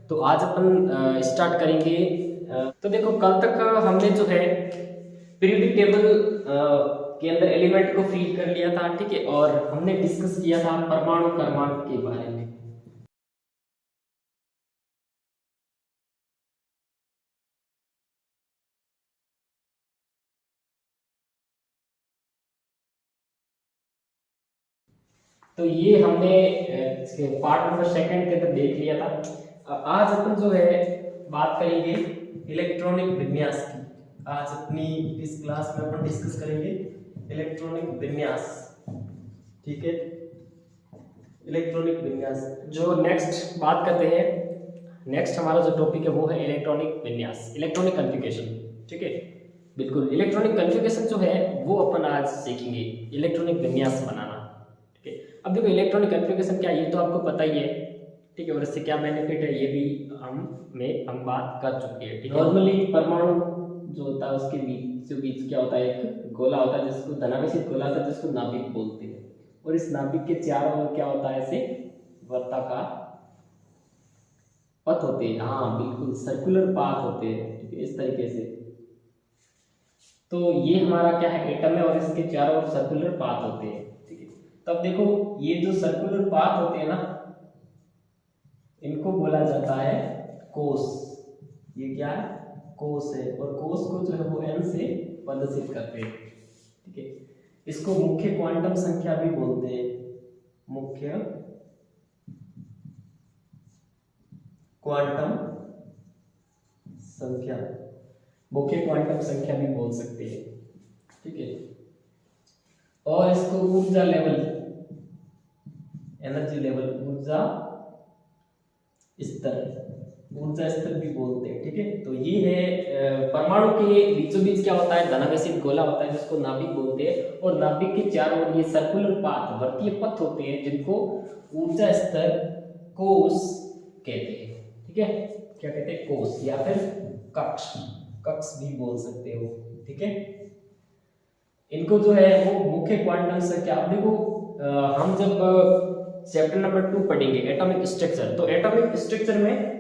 तो आज अपन स्टार्ट करेंगे। तो देखो कल तक हमने जो है पीरियोडिक टेबल के अंदर एलिमेंट को फिल कर लिया था, ठीक है, और हमने डिस्कस किया था परमाणु क्रमांक के बारे में। तो ये हमने पार्ट नंबर सेकंड के अंदर देख लिया था। आज अपन जो है बात करेंगे इलेक्ट्रॉनिक विन्यास की। आज अपनी इस क्लास में अपन डिस्कस करेंगे इलेक्ट्रॉनिक विन्यास, ठीक है। इलेक्ट्रॉनिक विन्यास जो नेक्स्ट बात करते हैं, नेक्स्ट हमारा जो टॉपिक है वो है इलेक्ट्रॉनिक विन्यास, इलेक्ट्रॉनिक कॉन्फ़िगरेशन, ठीक है। बिल्कुल इलेक्ट्रॉनिक कॉन्फ़िगरेशन जो है वो अपन आज सीखेंगे, इलेक्ट्रॉनिक विन्यास बनाना। अब देखो इलेक्ट्रॉनिक कॉन्फ़िगरेशन क्या है ये तो आपको पता ही है, ठीक है, और इससे क्या बेनिफिट है ये भी हम बात कर चुके हैं, ठीक है। नॉर्मली परमाणु जो होता है उसके बीच क्या होता है, एक गोला होता है जिसको धनावेशित गोला होता है जिसको नाभिक बोलते हैं, और इस नाभिक के चारों ओर क्या होता है, ऐसे वर्ताकार पथ होते हैं। हाँ बिल्कुल, सर्कुलर पाथ होते हैं, ठीक है, इस तरीके से। तो ये हमारा क्या है, एटम है, और इसके चारों ओर सर्कुलर पाथ होते हैं, ठीक है। तब देखो ये जो सर्कुलर पाथ होते हैं ना, इनको बोला जाता है कोश। ये क्या है, कोश है, और कोश को जो है वो n से प्रदर्शित करते हैं, ठीक है। इसको मुख्य क्वांटम संख्या भी बोलते हैं, मुख्य क्वांटम संख्या, मुख्य क्वांटम संख्या भी बोल सकते हैं, ठीक है। और इसको ऊर्जा लेवल, एनर्जी लेवल, ऊर्जा स्तर भी बोलते हैं, ठीक है। तो ये है परमाणु के बीचों बीच क्या होता है, धनावेशित गोला होता है जिसको नाभिक बोलते हैं, और नाभिक के चारों ओर ये सर्कुलर पाथ, वर्तीय पथ होते हैं जिनको ऊर्जा स्तर कोश कहते हैं, ठीक है। क्या कहते हैं, कोश, या फिर कक्ष भी बोल सकते हो, ठीक है। इनको जो है वो मुख्य क्वांटम संख्या। अब देखो हम जब चैप्टर नंबर 2 पढ़ेंगे एटॉमिक स्ट्रक्चर, तो एटॉमिक स्ट्रक्चर में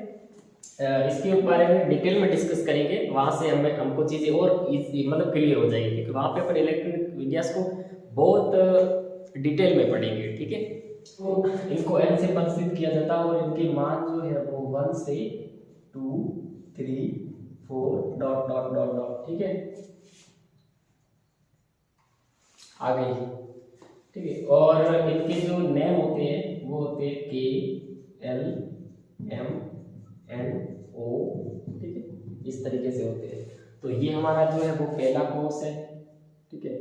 इसके बारे में डिटेल में डिस्कस करेंगे। वहां से हमको चीजें और मतलब क्लियर हो जाएगी, क्योंकि वहां पे अपन इलेक्ट्रॉनिक विन्यास को बहुत डिटेल में पढ़ेंगे, ठीक है। तो इनको n से प्रदर्शित किया जाता है, और इनके मान जो है वो 1 से 2 3 4 डॉट डॉट डॉट डॉट, ठीक है, आ गई, ठीक है। और इनके जो नेम होते हैं वो होते हैं K L M N O, ठीक है, इस तरीके से होते हैं। तो ये हमारा जो है वो पहला कोर्स है, ठीक है,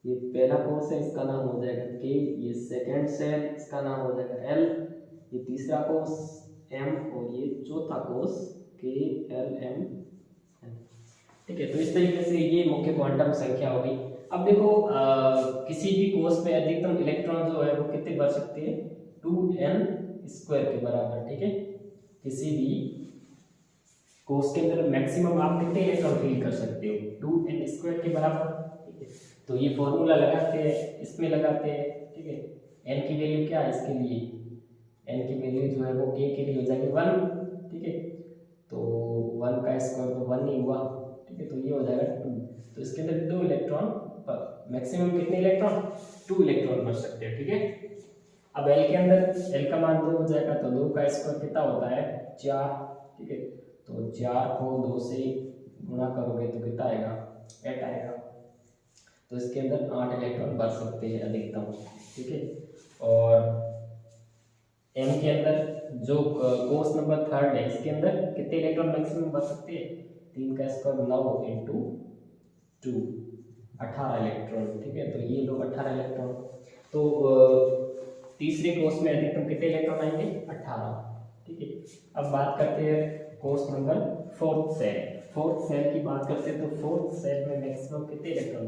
ये पहला कोर्स है, इसका नाम हो जाएगा K, ये सेकंड सेल इसका नाम हो जाएगा L, ये तीसरा कोर्स M, और ये चौथा course K L M N, ठीक है। तो इस तरीके से ये मुख्य क्वांटम संख्या होगी। अब देखो किसी भी कोश में अधिकतम इलेक्ट्रॉन जो है वो कितने भर सकते हैं, 2n² के बराबर, ठीक है। किसी भी कोश के अंदर मैक्सिमम आप कितने इलेक्ट्रॉन फील कर सकते हो, 2n² के बराबर, ठीक है। तो ये फॉर्मूला लगाते हैं, इसमें लगाते हैं, ठीक है। n की वैल्यू क्या है इसके लिए, n की वैल्यू जो है वो k के लिए हो जाएगी 1, ठीक है। तो 1 का स्क्वायर तो 1 ही हुआ, ठीक है, तो ये हो जाएगा 2। तो इसके अंदर 2 इलेक्ट्रॉन, मैक्सिमम कितने इलेक्ट्रॉन, 2 इलेक्ट्रॉन भर सकते हैं, ठीक है। अब L के अंदर L का मान 2 हो जाएगा, तो 2 का स्क्वायर कितना होता है, 4, ठीक है। तो 4 को 2 से गुणा करोगे तो कितना आएगा, 8 आएगा। तो इसके अंदर 8 इलेक्ट्रॉन भर सकते हैं अधिकतम, ठीक है। और M के अंदर जो कोर्स नंबर 3 है, इसके अंदर कितने इलेक्ट्रॉन मैक्सिमम भर सकते हैं, 3 का स्क्वायर 9 × 2, 18 इलेक्ट्रॉन, ठीक है। तो ये लो 18 इलेक्ट्रॉन। तो तीसरे कोर्स में अधिकतम कितने इलेक्ट्रॉन आएंगे, 18, ठीक है। अब बात करते हैं course number 4th cell. 4th cell की बात करते हैं, तो 4th सेल में मैक्सिमम कितने इलेक्ट्रॉन,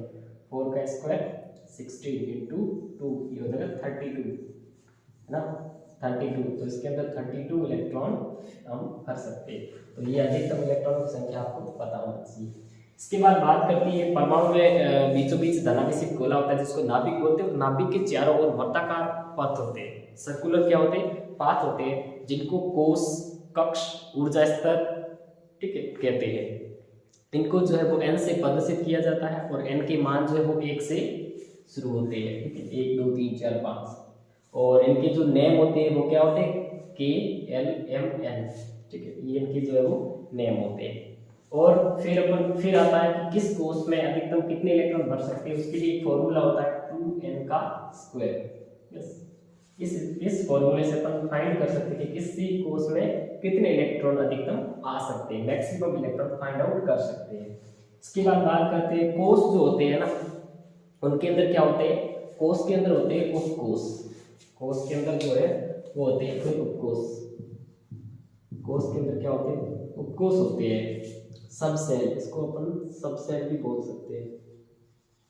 4 का स्क्वायर 16 × 2, ये हो जाएगा 32, है ना, 32। तो इसके अंदर 32 इलेक्ट्रॉन हम भर सकते हैं। तो ये अधिकतम इलेक्ट्रॉन की संख्या आपको पता होना चाहिए। इसके बाद बात करती है परमाणु में बीचों बीच धनावेशित गोला होता है जिसको नाभिक बोलते हैं, और नाभिक के चारों ओर वर्ताकार पथ होते हैं, सर्कुलर क्या होते हैं, पाथ होते हैं, जिनको कोश कक्ष, ऊर्जा स्तर, ठीक है, कहते हैं। इनको जो है वो n से प्रदर्शित किया जाता है और n के मान जो है वो 1 से शुरू होते हैं, ठीक है, 1 2 3 4 5। और इनके जो नेम होते हैं वो क्या होते हैं, K L M N, ठीक है, ये इनके जो है वो नेम होते हैं। और फिर आता है कि किस कोष में अधिकतम कितने इलेक्ट्रॉन भर सकते हैं, उसके लिए एक फॉर्मूला होता है 2n का स्क्वायर। यस, इस फॉर्मूले से अपन फाइंड कर सकते हैं कि किसी कोष में कितने इलेक्ट्रॉन अधिकतम आ सकते हैं, मैक्सिमम इलेक्ट्रॉन फाइंड आउट कर सकते हैं। इसके बाद बात करते हैं कोष जो होते हैं ना, उनके अंदर क्या होते हैं, कोष के अंदर होते हैं उपकोष। कोष के अंदर जो है वो होते हैं फिर उपकोष। कोष के अंदर क्या होते हैं, उपकोष होते हैं। सब सेल, इसको अपन सब सेल भी बोल सकते हैं।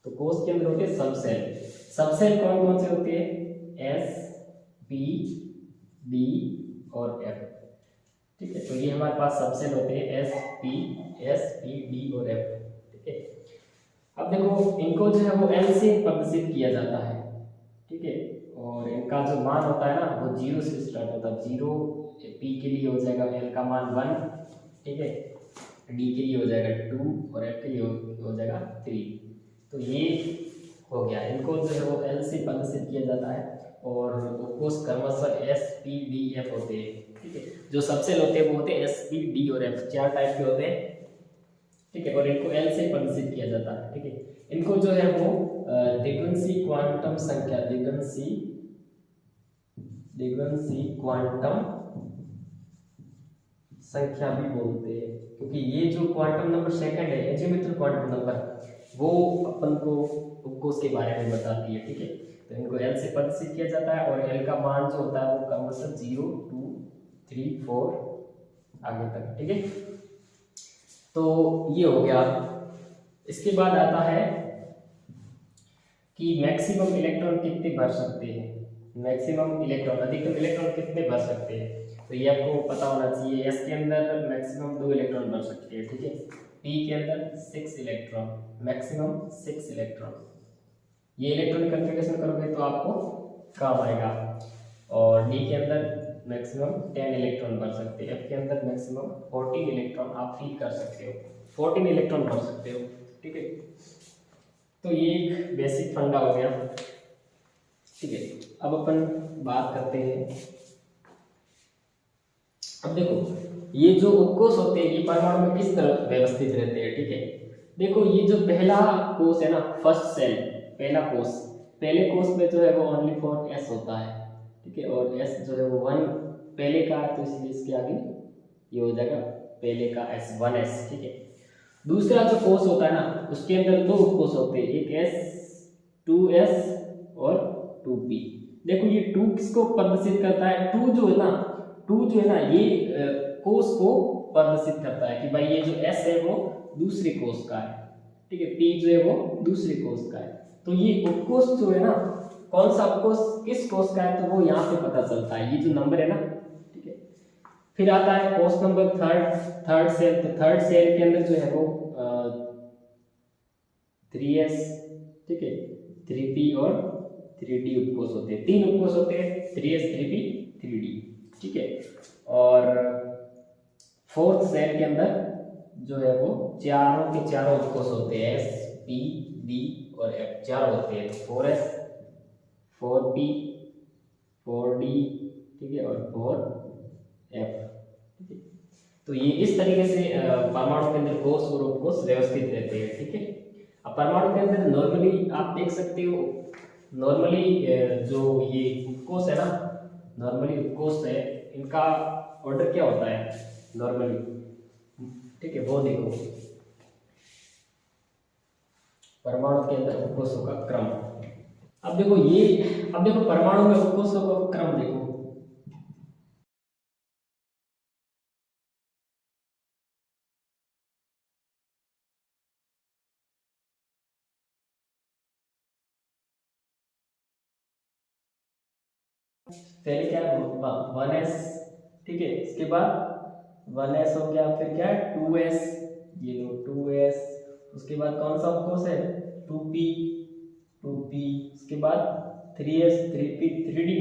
तो कोष के अंदर होते हैं सब सेल। सब सेल कौन कौन से होते हैं, एस पी डी और एफ, ठीक है। तो ये हमारे पास सब सेल होते हैं एस पी डी और एफ, ठीक है। अब देखो इनको जो है वो एल से प्रदर्शित किया जाता है, ठीक है। और इनका जो मान होता है ना वो 0 से स्टार्ट होता है। 0 पी के लिए हो जाएगा एल का मान 1, ठीक है, डी के लिए हो जाएगा 2 और एफ के लिए हो जाएगा 3। तो ये हो गया, इनको जो है वो एल से प्रदर्शित किया जाता है। और उपकोष क्रमशः एस पी डी एफ होते हैं, ठीक है। जो सबसेल होते हैं वो होते हैं एस पी डी और एफ, 4 टाइप के होते हैं, ठीक है। और इनको एल से प्रदर्शित किया जाता है, ठीक है। इनको जो है वो दिग्वंशी क्वांटम संख्या, दिग्वंशी क्वांटम संख्या भी बोलते हैं, क्योंकि ये जो क्वांटम नंबर सेकंड है, एजिमुथल क्वांटम नंबर, वो अपन को उपकोष के बारे में बताती है, ठीक है। तो इनको एल से प्रदर्शित किया जाता है और एल का मान जो होता है वो क्रमशः 0 2 3 4 आगे तक, ठीक है। तो ये हो गया। इसके बाद आता है कि मैक्सिमम इलेक्ट्रॉन कितने भर सकते हैं, मैक्सिमम इलेक्ट्रॉन, अधिकतम इलेक्ट्रॉन कितने भर सकते हैं। तो ये आपको पता होना चाहिए। एस के अंदर मैक्सिमम 2 इलेक्ट्रॉन भर सकते हैं, ठीक है। पी के अंदर 6 इलेक्ट्रॉन, मैक्सिमम 6 इलेक्ट्रॉन। ये इलेक्ट्रॉन कन्फिगरेशन करोगे तो आपको काम आएगा। और डी के अंदर मैक्सिमम 10 इलेक्ट्रॉन भर सकते हैं। एफ के अंदर मैक्सिमम 14 इलेक्ट्रॉन आप फील कर सकते हो, 14 इलेक्ट्रॉन भर सकते हो, ठीक है। तो ये एक बेसिक फंडा हो गया, ठीक है। अब अपन बात करते हैं, अब देखो ये जो उपकोष होते हैं ये परमाणु में किस तरह व्यवस्थित रहते हैं, ठीक है। देखो ये जो पहला कोष है ना, फर्स्ट सेल, पहला कोष, पहले कोष में जो है वो ओनली फॉर एस होता है, ठीक है। और एस जो है वो 1 पहले का है, तो इसलिए इसके आगे ये हो जाएगा पहले का एस, 1s, ठीक है। दूसरा जो कोष होता है ना उसके अंदर 2 उपकोष होते हैं, एक एस 2s और 2p। देखो ये 2 किसको प्रदर्शित करता है, 2 जो है ना ये कोष को प्रदर्शित करता है कि भाई ये जो S है वो दूसरे कोष का है, ठीक है। P जो है वो दूसरे कोष का है। तो ये उपकोष जो है ना, कौन सा उपकोष किस कोष का है, तो वो यहाँ से पता चलता है, ये जो नंबर है ना, ठीक है। फिर आता है कोष नंबर थर्ड सेल। तो थर्ड सेल के अंदर जो है वो 3s, ठीक है, 3p और 3d उपकोष होते हैं। 3 उपकोष होते हैं, 3s 3p 3d, ठीक है। और फोर्थ सेल के अंदर जो है वो चारों के चारों उपकोष होते हैं, एस पी डी और एफ, चारों होते हैं। 4s 4p 4d, ठीक है, और 4f, ठीक है। तो ये इस तरीके से परमाणु के अंदर कोष और उपकोष व्यवस्थित रहते हैं, ठीक है। अब परमाणु के अंदर नॉर्मली आप देख सकते हो, नॉर्मली जो ये उपकोष है ना, नॉर्मली उपकोष है, इनका ऑर्डर क्या होता है नॉर्मली, ठीक है। वो देखो परमाणु के अंदर उपकोषों का क्रम। अब देखो परमाणु में उपकोषों का क्रम देखो, पहले क्या है 1s, ठीक है। इसके बाद 1s हो गया, फिर क्या है 2s, ये लो 2s। उसके बाद कौन सा उपकोष है 2p, उसके बाद 3s 3p 3d,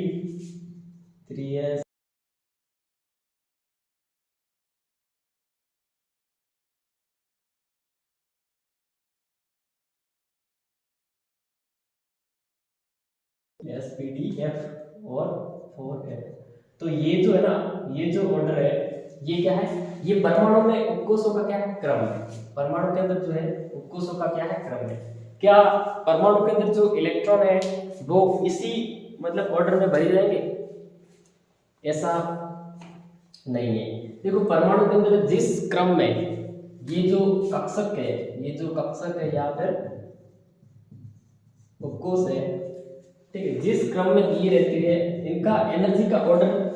3s sp3d और 4f। तो ये जो है ना, ये जो ऑर्डर है ये क्या है, ये परमाणु में उपकोषों का क्या है, क्रम है। परमाणु के अंदर जो है उपकोषों का क्या है, क्रम है। क्या परमाणु के अंदर जो इलेक्ट्रॉन है वो इसी मतलब ऑर्डर में भरे जाएंगे? ऐसा नहीं है। देखो परमाणु के अंदर जिस क्रम में ये जो कक्षक है, ये जो कक्षक है या फिर उपकोष है, ठीक है, जिस क्रम में दिए रहते हैं इनका एनर्जी का ऑर्डर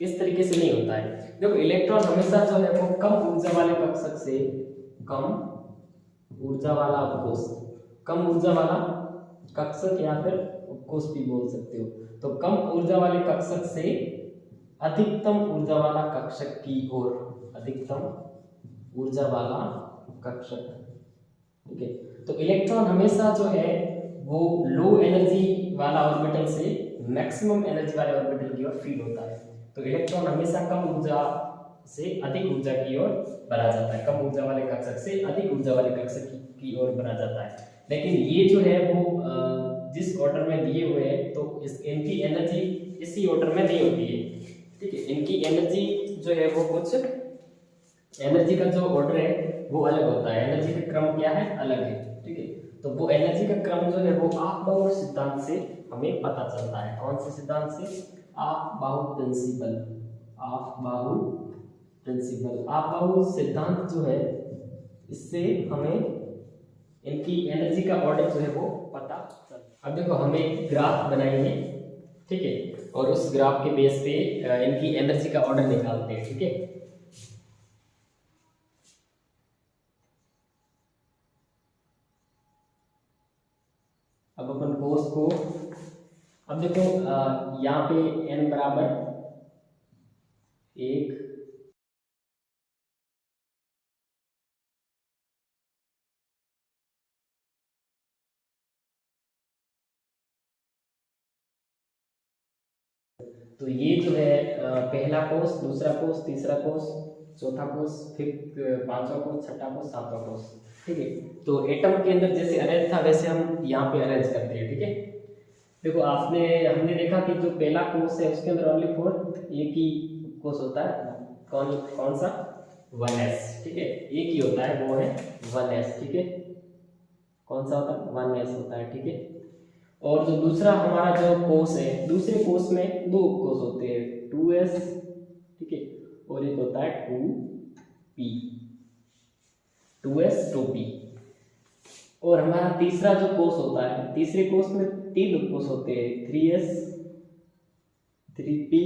इस तरीके से नहीं होता है। देखो इलेक्ट्रॉन हमेशा जो है वो कम ऊर्जा वाले कक्षक से, कम ऊर्जा वाला उपकोष, कम ऊर्जा वाला कक्षक या फिर उपकोष भी बोल सकते हो, तो कम ऊर्जा वाले कक्षक से अधिकतम ऊर्जा वाला कक्षक की ओर, अधिकतम ऊर्जा वाला कक्षक, ठीक है। तो इलेक्ट्रॉन हमेशा जो है वो लो एनर्जी वाला ऑर्बिटल से मैक्सिमम एनर्जी वाले ऑर्बिटल की ओर फीड होता है। तो इलेक्ट्रॉन हमेशा कम ऊर्जा से अधिक ऊर्जा की ओर बढ़ा जाता है, कम ऊर्जा वाले कक्षक से अधिक ऊर्जा वाले कक्षक की ओर बढ़ा जाता है। लेकिन ये जो है वो जिस ऑर्डर में दिए हुए हैं तो इनकी एनर्जी इसी ऑर्डर में नहीं होती है, ठीक है। इनकी एनर्जी जो है वो कुछ एनर्जी का जो ऑर्डर है वो अलग होता है, एनर्जी का क्रम क्या है, अलग है, ठीक है। तो वो एनर्जी का क्रम जो है वो आप-बाहु सिद्धांत से हमें पता चलता है। कौन से सिद्धांत से? आप-बाहु प्रिंसिपल, आप-बाहु प्रिंसिपल, आप-बाहु सिद्धांत जो है इससे हमें इनकी एनर्जी का ऑर्डर जो है वो पता चलता है। अब देखो हमें ग्राफ बनाएंगे, ठीक है, और उस ग्राफ के बेस पे इनकी एनर्जी का ऑर्डर निकालते हैं, ठीक है। अब अपन कोस को, अब देखो यहाँ पे n बराबर 1, तो ये जो है पहला कोस, दूसरा कोस, तीसरा कोस, चौथा कोस, फिर पांचवा कोस, छठा कोस, सातवां कोस, ठीक है। तो एटम के अंदर जैसे अरेंज था वैसे हम यहाँ पे अरेंज करते हैं, ठीक है। देखो हमने देखा कि जो पहला कोस है उसके अंदर ओनली 4 एक ही कोस होता है, कौन सा, 1s, ठीक है, एक ही होता है वो है 1s, ठीक है। कौन सा होता है, 1s होता है, ठीक है। और जो दूसरा हमारा जो कोस है, दूसरे कोस में दो कोस होते हैं, 2s, ठीक है, और एक होता है 2p, 2s 2p। और हमारा तीसरा जो कोस होता है, तीसरे कोस में 3 कोस होते हैं, 3s, 3p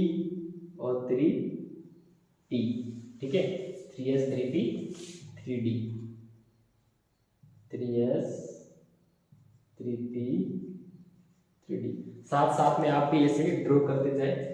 और 3t, ठीक है, 3s 3p 3d, 3s 3p 3d। साथ साथ में आप भी ऐसे ड्रॉ करते जाए।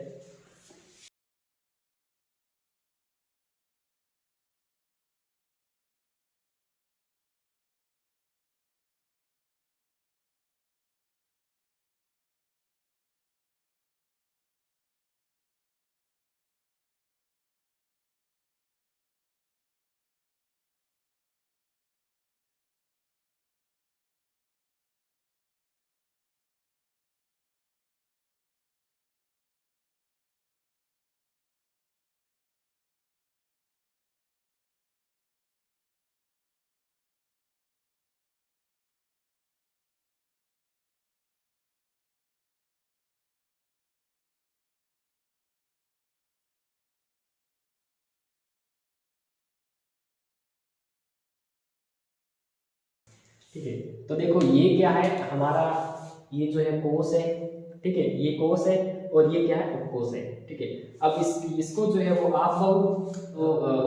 ठीक है, तो देखो ये क्या है हमारा, ये जो है कोस है, ठीक है, ये कोस है और ये क्या है, उपकोष है, ठीक है। अब इसको जो है वो आप जो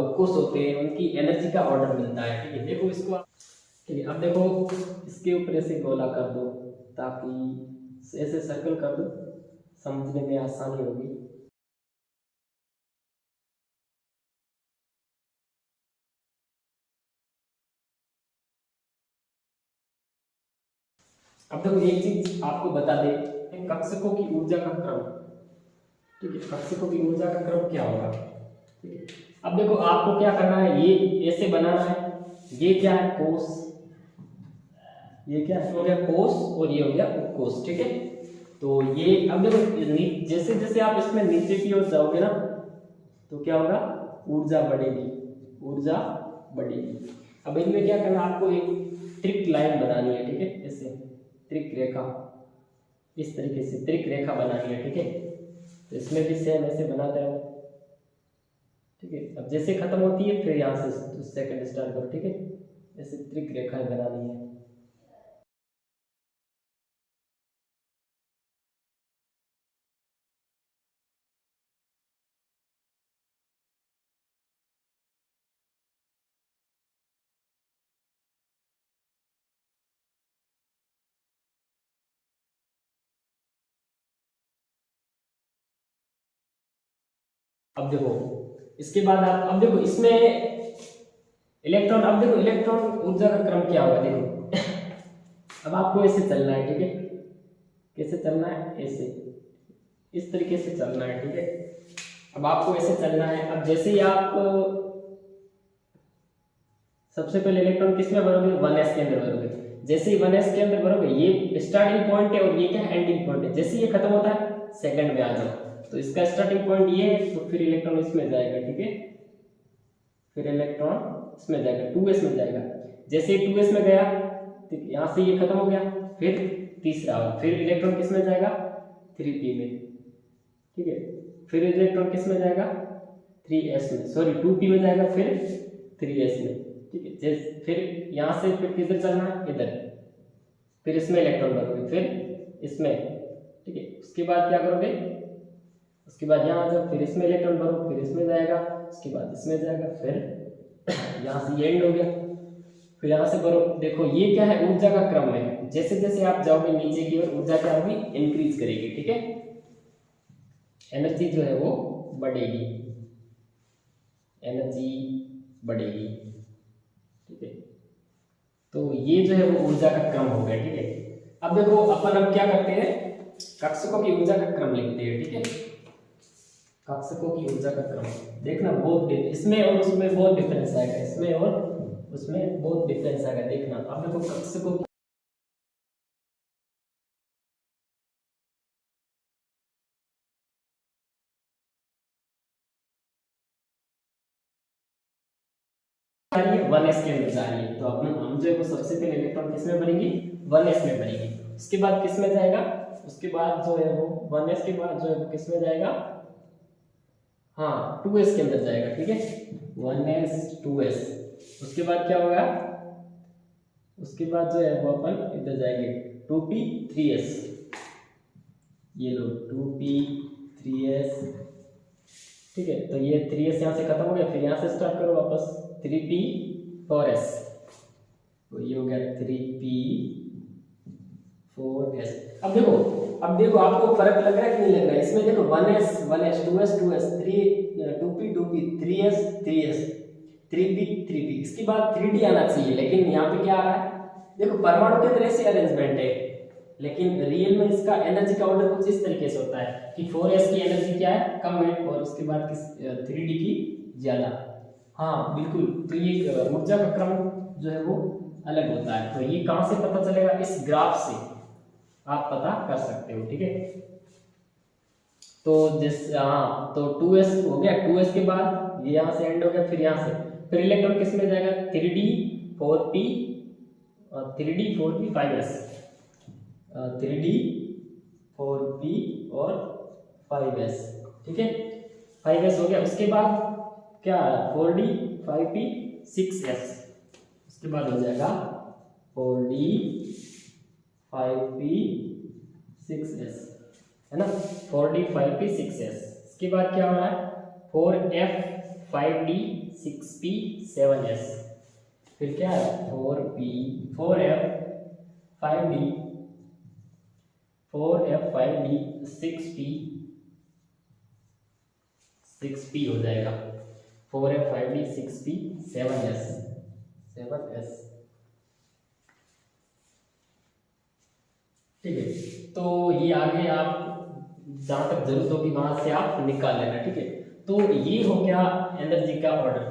उपकोष होते हैं उनकी एनर्जी का ऑर्डर मिलता है, ठीक है। देखो इसको, ठीक है, अब देखो इसके ऊपर ऐसे गोला कर दो ताकि ऐसे सर्कल कर दो, समझने में आसानी होगी। अब देखो एक चीज आपको बता दे, कक्षकों की ऊर्जा का क्रम, ठीक है, कक्षकों की ऊर्जा का क्रम क्या होगा, ठीक है। अब देखो आपको क्या करना है, ये ऐसे बनाना है, ये क्या है, कोस, ये क्या है, हो गया कोस और ये हो गया उपकोष, ठीक है। तो ये अब देखो जैसे जैसे आप इसमें नीचे की ओर जाओगे ना तो क्या होगा, ऊर्जा बढ़ेगी, ऊर्जा बढ़ेगी। अब इनमें क्या करना, आपको एक त्रिक लाइन बनानी है, ठीक है, ऐसे त्रिक रेखा, इस तरीके से त्रिक रेखा बनानी है, ठीक है। तो इसमें भी सेम ऐसे बनाते रहो, ठीक है। अब जैसे खत्म होती है फिर यहाँ से सेकंड स्टार्ट करो, ठीक है, ऐसे त्रिक रेखाएं बनानी है। अब देखो इसके बाद आप, अब देखो इसमें इलेक्ट्रॉन, अब देखो इलेक्ट्रॉन ऊर्जा का क्रम क्या होगा, देखो अब आपको ऐसे चलना है, ठीक है, कैसे चलना है, ऐसे इस तरीके से चलना है, ठीक है। अब आपको ऐसे चलना है। अब जैसे ही आप सबसे पहले इलेक्ट्रॉन किस में भरोगे, 1s के अंदर भरोगे। जैसे ही 1s के अंदर भरोगे, ये स्टार्टिंग पॉइंट है और ये क्या है, एंडिंग पॉइंट है। जैसे ये खत्म होता है सेकंड में आ जाओ, तो इसका स्टार्टिंग पॉइंट ये है, तो फिर इलेक्ट्रॉन इसमें जाएगा, ठीक है, फिर इलेक्ट्रॉन इसमें जाएगा, 2s में जाएगा। जैसे ही 2s में गया, ठीक, यहाँ से ये खत्म हो गया, फिर तीसरा, फिर इलेक्ट्रॉन किस में जाएगा, 3p में, ठीक है, फिर इलेक्ट्रॉन किस में जाएगा, 3s में, सॉरी 2p में जाएगा, फिर 3s में, ठीक है। जैसे फिर यहाँ से फिर किधर चलना है, इधर, फिर इसमें इलेक्ट्रॉन भरोगे, फिर इसमें, ठीक है। उसके बाद क्या करोगे, उसके बाद यहाँ जाओ, फिर इसमें इलेक्ट्रॉन भरो, फिर इसमें जाएगा, उसके बाद इसमें जाएगा, फिर यहाँ से ये एंड हो गया, फिर यहाँ से भरो। देखो ये क्या है, ऊर्जा का क्रम है। जैसे जैसे आप जाओगे नीचे की ओर, ऊर्जा क्या होगी, इंक्रीज करेगी, ठीक है, एनर्जी जो है वो बढ़ेगी, एनर्जी बढ़ेगी, ठीक है। तो ये जो है वो ऊर्जा का क्रम हो गया, ठीक है। अब देखो अपन अब क्या करते हैं, कक्षकों की ऊर्जा का क्रम लिखते हैं, ठीक है। कक्षकों की ऊर्जा का क्रम देखना, बहुत इसमें और उसमें बहुत डिफरेंस आएगा, इसमें और उसमें बहुत डिफरेंस आएगा, देखना। अब देखो कक्षकों जा रही है, 1s के अंदर जा रही है, तो अपन हम जो है वो सबसे पहले इलेक्ट्रॉन किस में भरेंगे, 1s में भरेंगे। उसके बाद किस में जाएगा, उसके बाद जो है वो 1s के बाद जो है वो किस में जाएगा, हाँ 2s के अंदर जाएगा, ठीक है, 1s 2s। उसके बाद क्या होगा, उसके बाद जो है वो अपन इधर जाएंगे, 2p 3s, ये लो 2p 3s, ठीक है। तो ये 3s यहाँ से खत्म हो गया, फिर यहाँ से स्टार्ट करो वापस, 3p 4s, तो ये हो गया 3p 4s। अब देखो आपको फर्क लग रहा है कि नहीं लग रहा है, इसमें देखो 1s 1s 2s 2s 2p 2p 3s 3s 3p 3p, इसके बाद 3d आना चाहिए, लेकिन यहाँ पे क्या आ रहा है, देखो परमाणु के अंदर ऐसी अरेंजमेंट है, लेकिन रियल में इसका एनर्जी का ऑर्डर कुछ इस तरीके से होता है कि 4s की एनर्जी क्या है, कम है, और उसके बाद 3d की ज्यादा। हाँ बिल्कुल, तो ये ऊर्जा का क्रम जो है वो अलग होता है। तो ये कहां से पता चलेगा, इस ग्राफ से आप पता कर सकते हो, ठीक है। तो हाँ, तो 2s हो गया, 2s के बाद ये यहाँ से एंड हो गया, फिर यहाँ से फिर इलेक्ट्रॉन किस में जाएगा, 3d 4p और 3d 4p 5s, 3d 4p और 5s, ठीक है, 5s हो गया। उसके बाद क्या, 4d 5p 6s, उसके बाद हो जाएगा 4d 5p 6s, है ना, 4d 5p 6s। इसके बाद क्या हो रहा है, 4f 5d 6p 7s, फिर क्या है 4f 5d 6p हो जाएगा, 4f 5d 6p 7s, ठीक है। तो ये आगे आप जहां तक जरूरत होगी वहां से आप निकाल लेना, ठीक है। तो ये हो गया एनर्जी का ऑर्डर,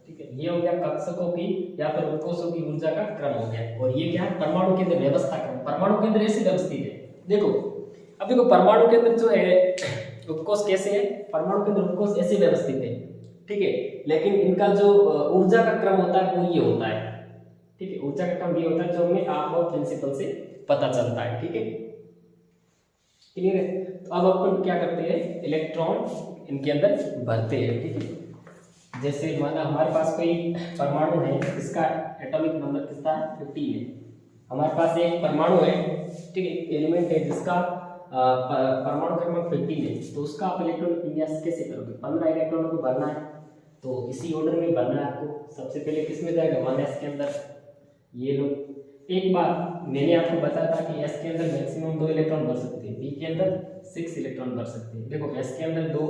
ठीक है, ये हो गया कक्षकों की या फिर उपकोषों की ऊर्जा का क्रम हो गया। और ये क्या है, परमाणु के अंदर व्यवस्था क्रम, परमाणु के अंदर ऐसी व्यवस्थित है। देखो अब देखो परमाणु के अंदर जो है उपकोष कैसे है, परमाणु के अंदर उपकोष ऐसे व्यवस्थित है, ठीक है, लेकिन इनका जो ऊर्जा का क्रम होता है वो ये होता है, ठीक है, ऊर्जा का क्रम ये होता है जो हमें आर्म्स प्रिंसिपल से पता चलता है, ठीक है, क्लियर है। तो अब अपन क्या करते हैं, इलेक्ट्रॉन इनके अंदर भरते हैं, ठीक है। जैसे माना हमारे पास कोई परमाणु है, इसका एटॉमिक नंबर कितना है, 15 है। हमारे पास एक परमाणु है, ठीक है, एलिमेंट है जिसका परमाणु क्रमांक 15 है, तो उसका आप इलेक्ट्रॉनिक विन्यास कैसे करोगे, 15 इलेक्ट्रॉनों को भरना है, तो इसी ऑर्डर में भरना है आपको। सबसे पहले किस में जाएगा, 1s के अंदर, ये लो। एक बात मैंने आपको बताया था कि s के अंदर मैक्सिमम 2 इलेक्ट्रॉन भर सकते हैं, p के अंदर 6 इलेक्ट्रॉन भर सकते हैं। देखो s के अंदर 2,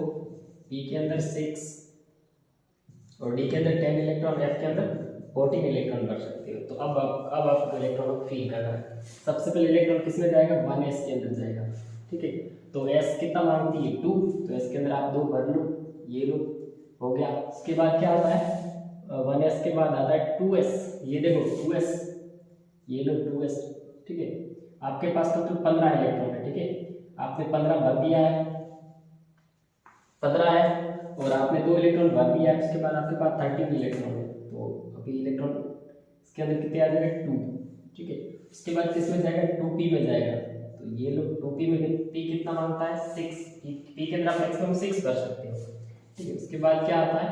p के अंदर 6 और d के अंदर 10 इलेक्ट्रॉन, f के अंदर 14 इलेक्ट्रॉन भर सकते हो। तो अब आपको इलेक्ट्रॉन को फिल करना है। सबसे पहले इलेक्ट्रॉन किस में जाएगा, 1s के अंदर जाएगा, ठीक है। तो s कितना मांगती है, 2, तो s के अंदर आप 2 भर लो, ये लो, हो गया। उसके बाद क्या आता है, 1s के बाद आता है 2s, ये देखो 2s, ये लो 2s, ठीक है। आपके पास टोटल 15 इलेक्ट्रॉन है, ठीक है, आपने 15 भर दिया है, 15 है और आपने 2 इलेक्ट्रॉन भर दिया है, उसके बाद आपके पास 13 इलेक्ट्रॉन है। तो अभी इलेक्ट्रॉन इसके अंदर कितने आ जाएगा, 2, ठीक है। उसके बाद किस में जाएगा, 2p में जाएगा, तो ये लो 2p में p कितना मांगता है, 6, p के अंदर आप मैक्सिमम 6 भर सकते हो, ठीक है। उसके बाद क्या आता है,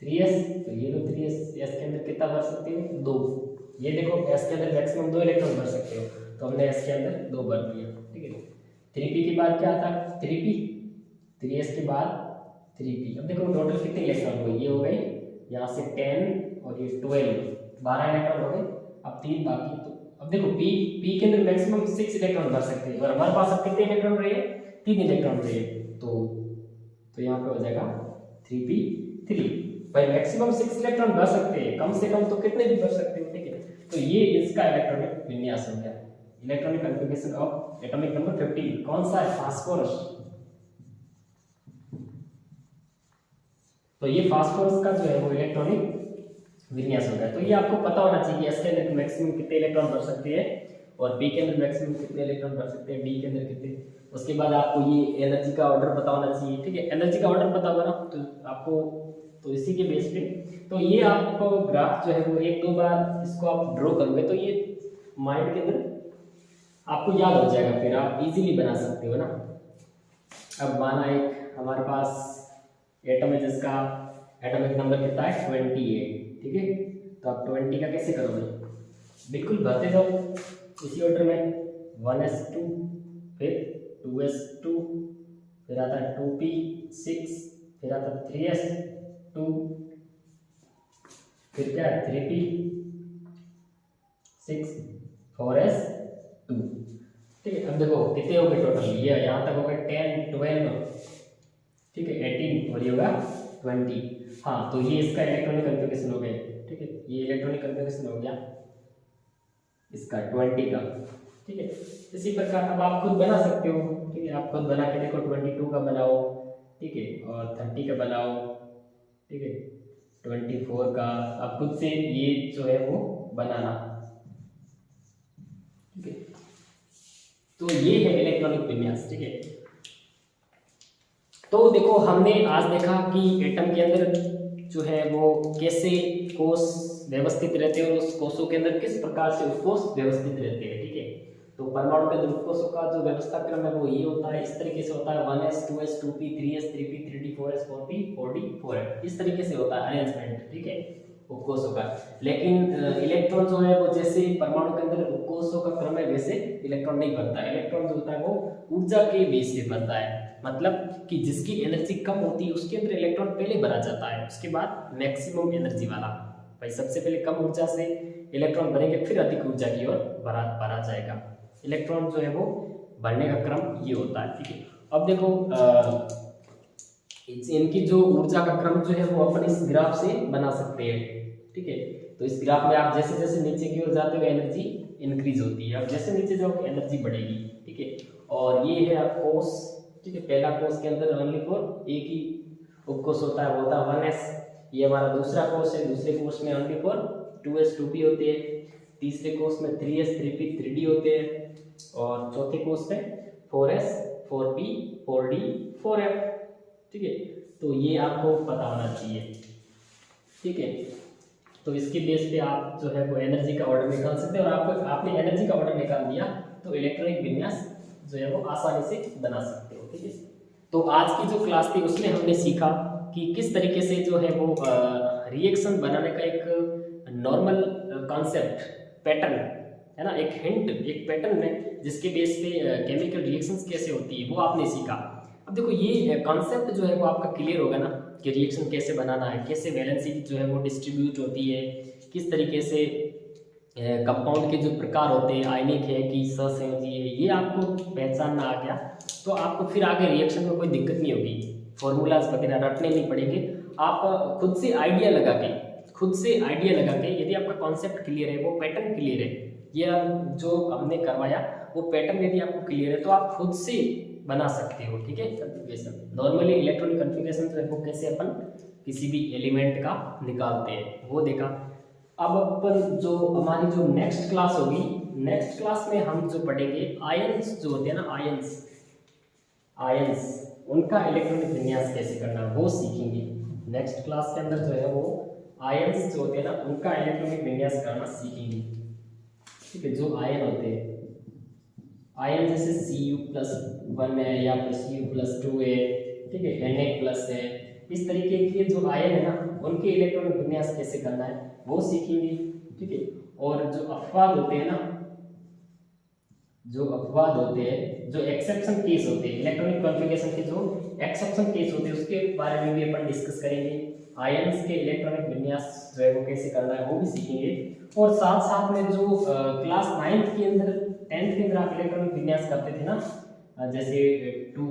3s, तो ये लो 3s, s के अंदर कितना भर सकते हो, 2, ये देखो s के अंदर मैक्सिमम 2 इलेक्ट्रॉन भर सकते हो, तो हमने s के अंदर 2 भर दिया, ठीक है। 3p के बाद क्या आता है, 3p, 3s के बाद 3p। अब देखो टोटल कितने इलेक्ट्रॉन हुए, ये हो गए यहाँ से 10 और ये 12 इलेक्ट्रॉन हो गए, अब 3 बाकी। तो अब देखो p के अंदर मैक्सिमम 6 इलेक्ट्रॉन भर सकते हैं और हमारे पास अब कितने इलेक्ट्रॉन रहे, 3 इलेक्ट्रॉन रहे, तो यहाँ पे हो जाएगा 3p3। भाई मैक्सिमम 6 इलेक्ट्रॉन भर सकते हैं, कम से कम तो कितने भी भर सकते हो, ठीक है। तो ये इसका इलेक्ट्रॉनिक विन्यास हो गया, electronic configuration of atomic number 15। कौन सा है, फास्फोरस। तो ये फास्फोरस का जो है वो इलेक्ट्रॉनिक विन्यास हो गया। तो ये आपको पता होना चाहिए कि s के अंदर मैक्सिमम कितने इलेक्ट्रॉन भर सकते हैं और p के अंदर मैक्सिमम कितने इलेक्ट्रॉन भर सकते हैं, d के अंदर कितने। उसके बाद आपको ये एनर्जी का ऑर्डर पता होना चाहिए, ठीक है। एनर्जी का ऑर्डर पता होगा ना तो आपको, तो इसी के बेस पे तो ये आपको ग्राफ जो है वो 1-2 बार इसको आप ड्रॉ करोगे तो ये माइंड के अंदर आपको याद हो जाएगा, फिर आप इजीली बना सकते हो ना। अब माना एक हमारे पास एटम है जिसका एटॉमिक नंबर कितना है, 28, ठीक है। तो आप 20 का कैसे करोगे, बिल्कुल भरते जाओ इसी ऑर्डर में, 1s2, फिर 2s2, फिर आता है 2p6, फिर आता है 3s2, फिर क्या है 3p6, 4s2, ठीक है। अब देखो कितने हो गए टोटल, ये यहाँ तक हो गए 10, 12, ठीक है, 18 और ये होगा 20। हाँ, तो ये इसका इलेक्ट्रॉनिक कॉन्फ़िगरेशन हो गया, ठीक है, ये इलेक्ट्रॉनिक कॉन्फ़िगरेशन हो गया इसका 20 का, ठीक है। इसी प्रकार अब आप खुद बना सकते हो, ठीक है, आप खुद बना के देखो, 22 का बनाओ, ठीक है, और 30 का बनाओ, ठीक है, 24 का, आप खुद से ये जो है वो बनाना, ठीक है। तो ये है इलेक्ट्रॉनिक विन्यास, ठीक है। तो देखो हमने आज देखा कि एटम के अंदर जो है वो कैसे कोष व्यवस्थित रहते हैं और उस कोषों के अंदर किस प्रकार से उपकोष व्यवस्थित रहते हैं, ठीक है। तो परमाणु के अंदर उपकोषों का जो व्यवस्था क्रम है वो ये होता है, इस तरीके से होता है, 1s 2s 2p 3s 3p 3d 4s 4p 4d 4f, इस तरीके से होता है अरेंजमेंट, ठीक है, उपकोषों का। लेकिन इलेक्ट्रॉन जो है वो जैसे परमाणु के अंदर उपकोषों का क्रम है वैसे इलेक्ट्रॉन नहीं भरता है। इलेक्ट्रॉन जो होता है वो ऊर्जा के बेस पे भरता है, मतलब कि जिसकी एनर्जी कम होती है उसके अंदर इलेक्ट्रॉन पहले भरा जाता है, उसके बाद मैक्सिमम एनर्जी वाला, भाई सबसे पहले कम ऊर्जा से इलेक्ट्रॉन भरेंगे फिर अधिक ऊर्जा की ओर भरा जाएगा। इलेक्ट्रॉन जो है वो भरने का क्रम ये होता है, ठीक है। अब देखो इनकी जो ऊर्जा का क्रम जो है वो अपन इस ग्राफ से बना सकते हैं, ठीक है। तो इस ग्राफ में आप जैसे जैसे नीचे की ओर जाते हो एनर्जी इंक्रीज होती है, अब जैसे नीचे जाओगे एनर्जी बढ़ेगी, ठीक है। और ये है कोष, ठीक है, पहला कोष के अंदर ओनली फॉर एक ही उपकोष होता है, वो होता है 1s। ये हमारा दूसरा कोष है, दूसरे कोष में ओनली फॉर 2s 2p होते हैं, तीसरे कोष में 3s 3p 3d होते हैं और चौथे कोष में 4s 4p 4d 4f, ठीक है। तो ये आपको पता होना चाहिए, ठीक है। तो इसके बेस पे आप जो है वो एनर्जी का ऑर्डर निकाल सकते हैं, और आपने एनर्जी का ऑर्डर निकाल दिया तो इलेक्ट्रॉनिक विन्यास जो है वो आसानी से बना सकते हो, ठीक है। तो आज की जो क्लास थी उसमें हमने सीखा कि किस तरीके से जो है वो रिएक्शन बनाने का एक नॉर्मल कॉन्सेप्ट पैटर्न है ना, एक हिंट, एक पैटर्न है जिसके बेस पे केमिकल रिएक्शंस कैसे होती है वो आपने सीखा। अब देखो ये कॉन्सेप्ट जो है वो आपका क्लियर होगा ना कि रिएक्शन कैसे बनाना है, कैसे वैलेंसी जो है वो डिस्ट्रीब्यूट होती है, किस तरीके से कंपाउंड के जो प्रकार होते हैं, आयनिक है कि सहसंयोजी है, ये आपको पहचानना आ गया तो आपको फिर आगे रिएक्शन में कोई दिक्कत नहीं होगी, फॉर्मूलाज वगैरह रटने नहीं पड़ेंगे। आप खुद से आइडिया लगा के यदि आपका कॉन्सेप्ट क्लियर है, वो पैटर्न क्लियर है, ये जो हमने करवाया वो पैटर्न यदि आपको क्लियर है तो आप खुद से बना सकते हो, ठीक है। कन्फिगरेशन नॉर्मली इलेक्ट्रॉनिक कन्फिगरेशन जो है वो कैसे अपन किसी भी एलिमेंट का निकालते हैं वो देखा। अब अपन जो हमारी जो नेक्स्ट क्लास होगी, नेक्स्ट क्लास में हम जो पढ़ेंगे आयंस जो होते हैं ना, आयंस उनका इलेक्ट्रॉनिक विन्यास कैसे करना वो सीखेंगे। नेक्स्ट क्लास के अंदर जो है वो आयंस जो होते हैं ना उनका इलेक्ट्रॉनिक विन्यास करना सीखेंगे, ठीक है। जो आयन होते हैं, आयन जैसे Cu+1 है या फिर Cu+2 है, ठीक है, Na+ है, इस तरीके के जो आयन है ना उनके इलेक्ट्रॉनिक विन्यास कैसे करना है वो सीखेंगे, ठीक है। और जो अपवाद होते हैं ना, जो अपवाद होते हैं, जो एक्सेप्शन केस होते हैं, इलेक्ट्रॉनिक कॉन्फ़िगरेशन के जो एक्सेप्शन केस होते हैं उसके बारे में भी अपन डिस्कस करेंगे। आयंस के इलेक्ट्रॉनिक विन्यास जो है वो कैसे करना है वो भी सीखेंगे। और साथ साथ में जो क्लास 9th के अंदर 10th के अंदर आप इलेक्ट्रॉनिक विन्यास करते थे ना, जैसे 2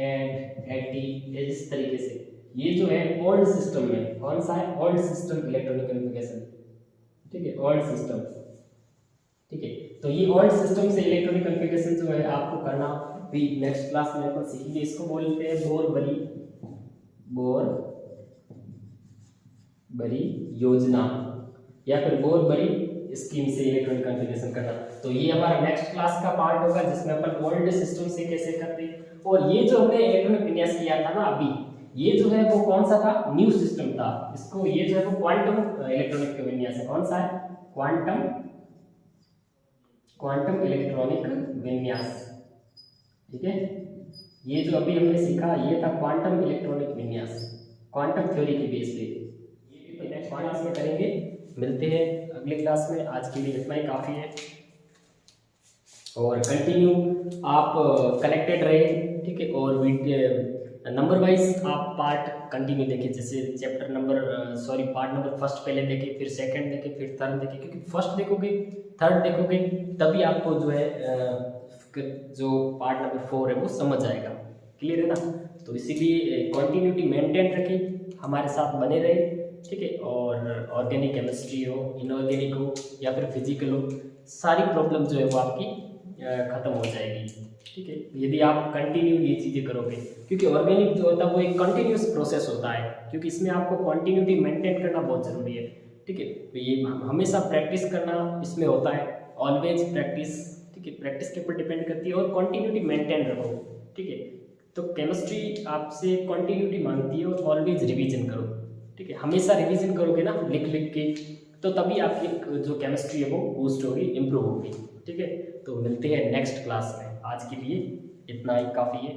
8 80 इस तरीके से, ये जो है ओल्ड सिस्टम में, कौन सा है, ओल्ड सिस्टम इलेक्ट्रॉनिक कॉन्फ़िगरेशन, ठीक है, ओल्ड सिस्टम, ठीक है। तो ये ओल्ड सिस्टम से इलेक्ट्रॉनिक कॉन्फ़िगरेशन जो है आपको करना भी नेक्स्ट क्लास में अपन सीखेंगे। इसको बोलते हैं बोर बरी योजना या फिर बोर बरी स्कीम से इलेक्ट्रॉनिक कॉन्फ़िगरेशन करना। तो ये हमारा नेक्स्ट क्लास का पार्ट होगा जिसमें अपन ओल्ड सिस्टम से कैसे करते हैं। और ये जो हमने इलेक्ट्रॉनिक विन्यास किया था ना अभी, ये जो है वो कौन सा था, न्यू सिस्टम था। इसको ये जो है वो क्वांटम इलेक्ट्रॉनिक विन्यास है, कौन सा है, क्वांटम इलेक्ट्रॉनिक विन्यास, ठीक है। ये जो अभी हमने सीखा ये था क्वांटम इलेक्ट्रॉनिक विन्यास, क्वांटम थ्योरी के बेस पे। ये नेक्स्ट क्लास में करेंगे, मिलते हैं अगली क्लास में। आज के लिए इतना ही काफ़ी है, और कंटिन्यू आप कनेक्टेड रहे, ठीक है। और नंबर वाइज आप पार्ट कंटिन्यू देखिए, जैसे पार्ट नंबर फर्स्ट पहले देखें, फिर सेकंड देखें, फिर थर्ड देखें, क्योंकि फर्स्ट देखोगे थर्ड देखोगे तभी आपको जो है जो पार्ट नंबर 4 है वो समझ आएगा, क्लियर है ना। तो इसीलिए कंटिन्यूटी मेंटेन रखें, हमारे साथ बने रहे, ठीक है। और ऑर्गेनिक केमिस्ट्री हो, इनऑर्गेनिक हो या फिर फिजिकल हो, सारी प्रॉब्लम जो है वो आपकी खत्म हो जाएगी, ठीक है, यदि आप कंटिन्यू ये चीज़ें करोगे। क्योंकि ऑर्गेनिक जो होता है वो एक कंटिन्यूस प्रोसेस होता है, क्योंकि इसमें आपको कंटिन्यूटी मेंटेन करना बहुत ज़रूरी है, ठीक है। तो ये हमेशा प्रैक्टिस करना इसमें होता है, ऑलवेज प्रैक्टिस, ठीक है। प्रैक्टिस के ऊपर डिपेंड करती है, और कंटिन्यूटी मेंटेन रखो, ठीक है। तो केमिस्ट्री आपसे कंटिन्यूटी मांगती है, और ऑलवेज रिवीजन करो, ठीक है। हमेशा रिवीजन करोगे ना लिख के, तो तभी आपकी जो केमिस्ट्री है वो बूस्ट होगी, इम्प्रूव होगी, ठीक है। तो मिलते हैं नेक्स्ट क्लास में, आज के लिए इतना ही काफ़ी है।